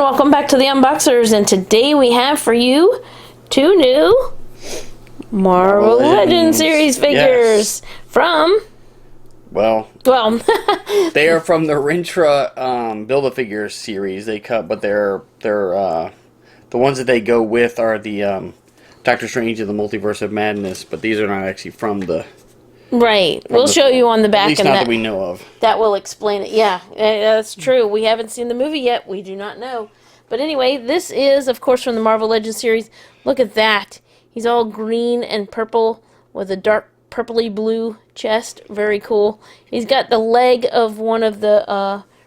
and welcome back to the Unboxers, and today we have for you two new Marvel Legends series figures from... Well, they are from the Rintrah Build-A-Figures series. But they're the ones that they go with are the Doctor Strange and the Multiverse of Madness, but these are not actually from the... Right. We'll show you on the back. At least not that we know of. That will explain it. Yeah, that's true. We haven't seen the movie yet. We do not know. But anyway, this is, of course, from the Marvel Legends series. Look at that. He's all green and purple with a dark purpley blue chest. Very cool. He's got the leg of one of the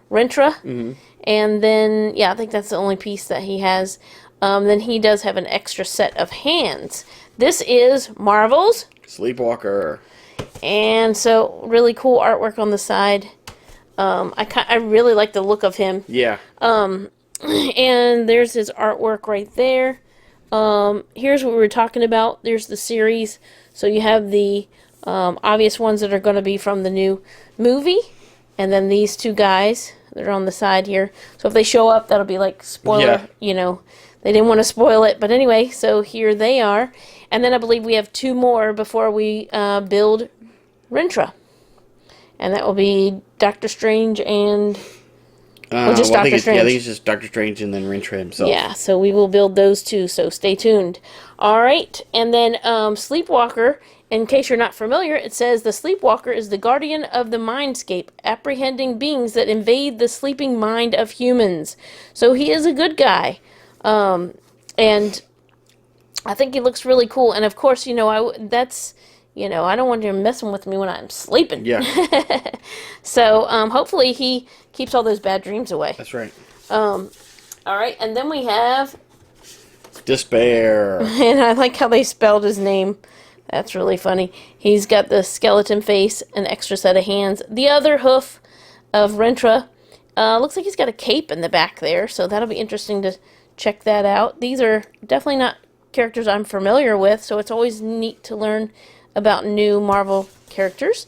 Rintrah. Mm-hmm. And then, yeah, I think that's the only piece that he has. Then he does have an extra set of hands. This is Marvel's Sleepwalker. And so, really cool artwork on the side. I really like the look of him. Yeah. And there's his artwork right there. Here's what we were talking about. There's the series. So you have the obvious ones that are going to be from the new movie. And then these two guys that are on the side here. So if they show up, that'll be like spoiler. Yeah. You know, they didn't want to spoil it. But anyway, so here they are. And then I believe we have two more before we build Rintrah. And that will be Doctor Strange and... just Doctor Strange. Yeah, I think it's just Doctor Strange and then Rintrah himself. Yeah, so we will build those two, so stay tuned. Alright, and then Sleepwalker, in case you're not familiar, it says the Sleepwalker is the guardian of the mindscape, apprehending beings that invade the sleeping mind of humans. So he is a good guy. And I think he looks really cool. And of course, you know, I don't want him messing with me when I'm sleeping. Yeah. So, hopefully he keeps all those bad dreams away. That's right. Alright, and then we have... D'spayre. And I like how they spelled his name. That's really funny. He's got the skeleton face, an extra set of hands. The other hoof of Rintrah. Looks like he's got a cape in the back there, so that'll be interesting to check that out. These are definitely not characters I'm familiar with, so it's always neat to learn about new Marvel characters.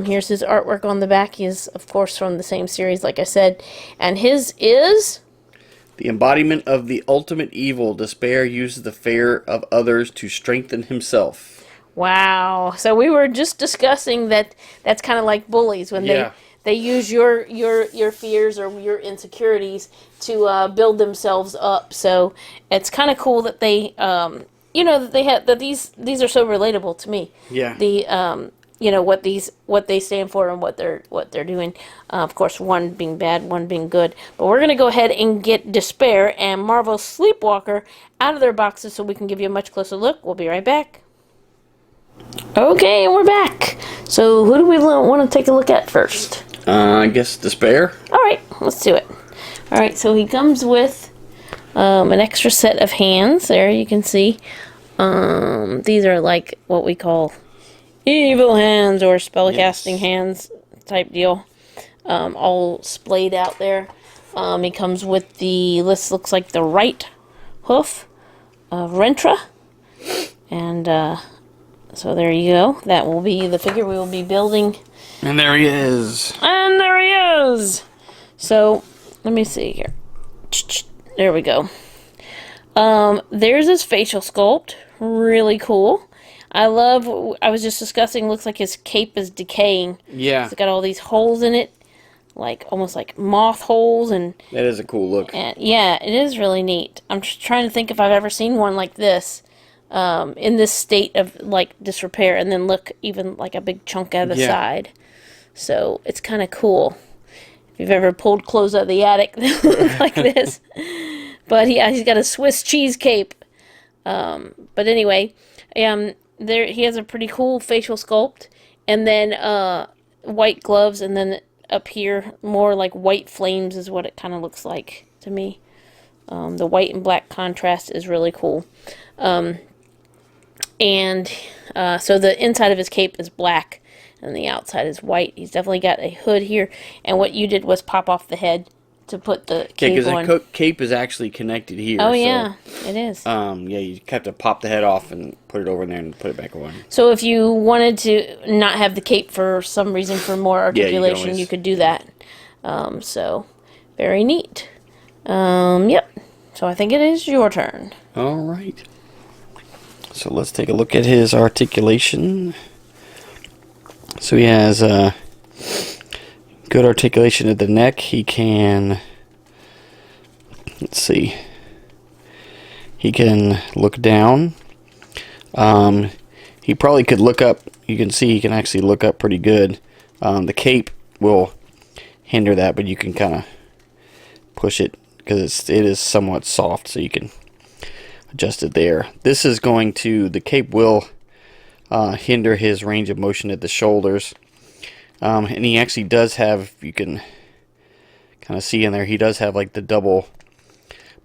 Here's his artwork on the back. He is, of course, from the same series, like I said. And his is... The embodiment of the ultimate evil, D'spayre uses the fear of others to strengthen himself. Wow. So we were just discussing that that's kind of like bullies when they use your fears or your insecurities to build themselves up. So it's kind of cool that they... that they have that these are so relatable to me. Yeah. The what they stand for and what they're doing. Of course, one being bad, one being good. But we're gonna go ahead and get D'spayre and Marvel Sleepwalker out of their boxes so we can give you a much closer look. We'll be right back. Okay, and we're back. So who do we want to take a look at first? I guess D'spayre. All right, let's do it. All right, so he comes with an extra set of hands. There you can see. These are like what we call evil hands or spellcasting hands type deal. All splayed out there. He comes with this looks like the right hoof of Rintrah. And so there you go. That will be the figure we will be building. And there he is. And there he is. So, let me see here. There we go. There's his facial sculpt. Really cool. I was just discussing, looks like his cape is decaying. Yeah. It's got all these holes in it. Almost like moth holes. And that is a cool look. And, yeah, it is really neat. I'm just trying to think if I've ever seen one like this. In this state of, disrepair. And then look, even like a big chunk out of the side. So, it's kind of cool. If you've ever pulled clothes out of the attic that look like this. But yeah, he's got a Swiss cheese cape. But anyway, there he has a pretty cool facial sculpt, and then white gloves, and then up here more like white flames is what it kind of looks like to me. The white and black contrast is really cool. So the inside of his cape is black, and the outside is white. He's definitely got a hood here, and what you did was pop off the head to put the cape on. Because the cape is actually connected here. Oh, yeah, it is. You have to pop the head off and put it over in there and put it back on. So if you wanted to not have the cape for some reason for more articulation, you could do that. So, very neat. Yep. So I think it is your turn. All right. So let's take a look at his articulation. So he has good articulation at the neck. He can, let's see, he can look down. He probably could look up. You can see he can actually look up pretty good. The cape will hinder that, but you can kind of push it because it is somewhat soft, so you can adjust it there. This is going to, the cape will hinder his range of motion at the shoulders. And he actually does have, you can kind of see in there, he does have like the double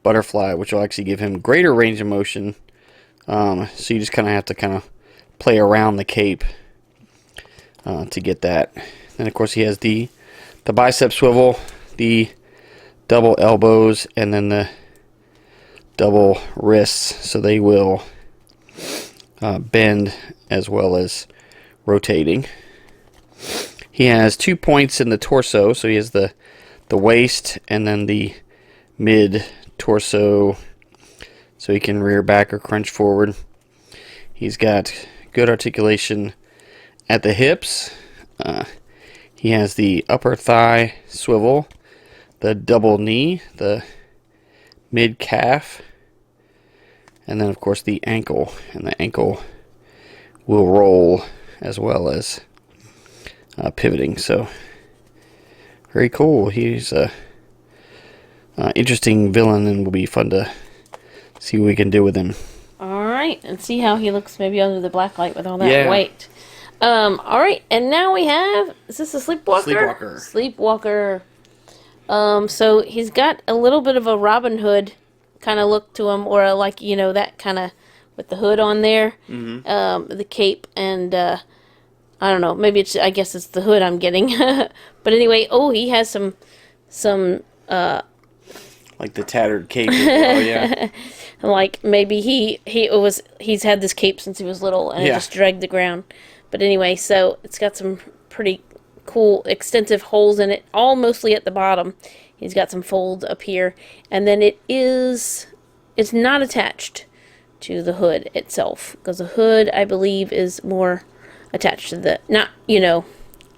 butterfly, which will actually give him greater range of motion. So you just kind of have to kind of play around the cape to get that. And of course he has the bicep swivel, the double elbows, and then the double wrists, so they will bend as well as rotating. He has 2 points in the torso, so he has the waist and then the mid torso, so he can rear back or crunch forward. He's got good articulation at the hips. He has the upper thigh swivel, the double knee, the mid calf, and then of course the ankle, and the ankle will roll as well as pivoting. So very cool. He's a interesting villain, and will be fun to see what we can do with him. Alright, and see how he looks maybe under the black light with all that weight. Alright, and now we have, is this a Sleepwalker? Sleepwalker. So he's got a little bit of a Robin Hood kind of look to him, or like, you know, that kind of with the hood on there, the cape, and I don't know, maybe it's, I guess it's the hood I'm getting. But anyway, oh, he has some like the tattered cape as well, yeah. Like maybe he's had this cape since he was little, and it just dragged the ground. But anyway, so it's got some pretty cool extensive holes in it, all mostly at the bottom. He's got some folds up here, and then it's not attached to the hood itself, because the hood, I believe, is more attached to the, not, you know,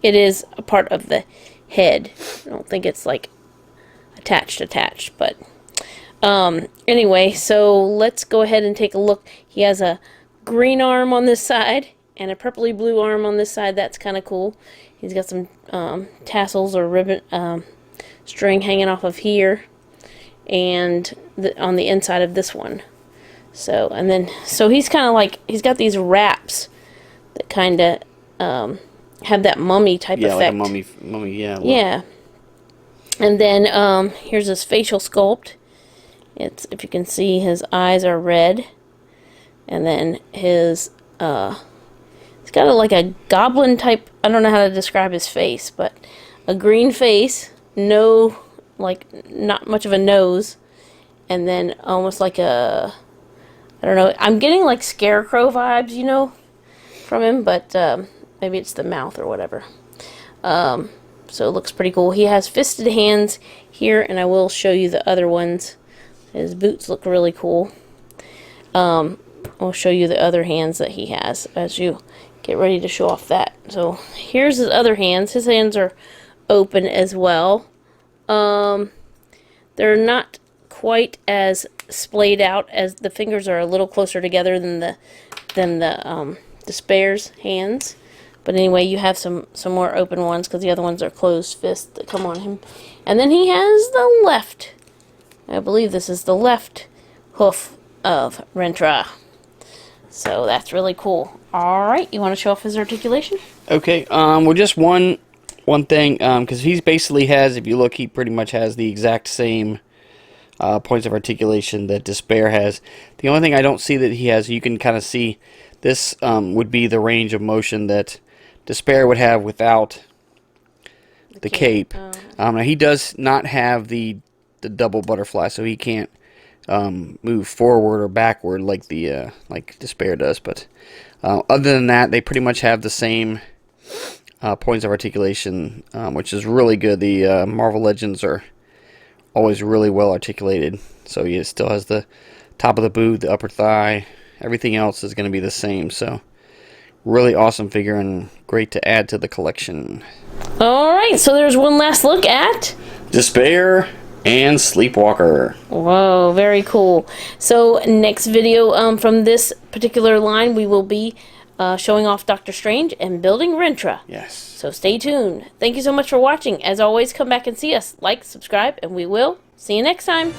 it is a part of the head. I don't think it's like attached, but anyway, so let's go ahead and take a look. He has a green arm on this side and a purpley blue arm on this side. That's kind of cool. He's got some tassels or ribbon string hanging off of here, and on the inside of this one. So, and then, so he's kind of like, he's got these wraps that kind of have that mummy type effect. Yeah, like a mummy, yeah. Yeah. And then here's his facial sculpt. It's, if you can see, his eyes are red, and then his he's got like a goblin type. I don't know how to describe his face, but a green face, no, like not much of a nose, and then almost like a, I don't know. I'm getting like scarecrow vibes, you know, from him, but maybe it's the mouth or whatever. So it looks pretty cool. He has fisted hands here, and I will show you the other ones. His boots look really cool. I'll show you the other hands that he has as you get ready to show off that. So here's his other hands. His hands are open as well. They're not quite as splayed out, as the fingers are a little closer together than the D'spayre's hands. But anyway, you have some more open ones, because the other ones are closed fists that come on him. And then he has the left. I believe this is the left hoof of Rintrah. So that's really cool. Alright, you want to show off his articulation? Okay, well, just one thing, because he basically has, if you look, he pretty much has the exact same points of articulation that D'spayre has. The only thing I don't see that he has, you can kind of see, this would be the range of motion that D'spayre would have without the cape. Now he does not have the double butterfly, so he can't move forward or backward like the like D'spayre does. But other than that, they pretty much have the same points of articulation, which is really good. The Marvel Legends are always really well articulated. So he still has the top of the boot, the upper thigh. Everything else is going to be the same. So really awesome figure and great to add to the collection. Alright, so there's one last look at D'spayre and Sleepwalker. Whoa, very cool. So next video from this particular line, we will be showing off Doctor Strange and building Rintrah. Yes. So stay tuned. Thank you so much for watching. As always, come back and see us. Like, subscribe, and we will see you next time.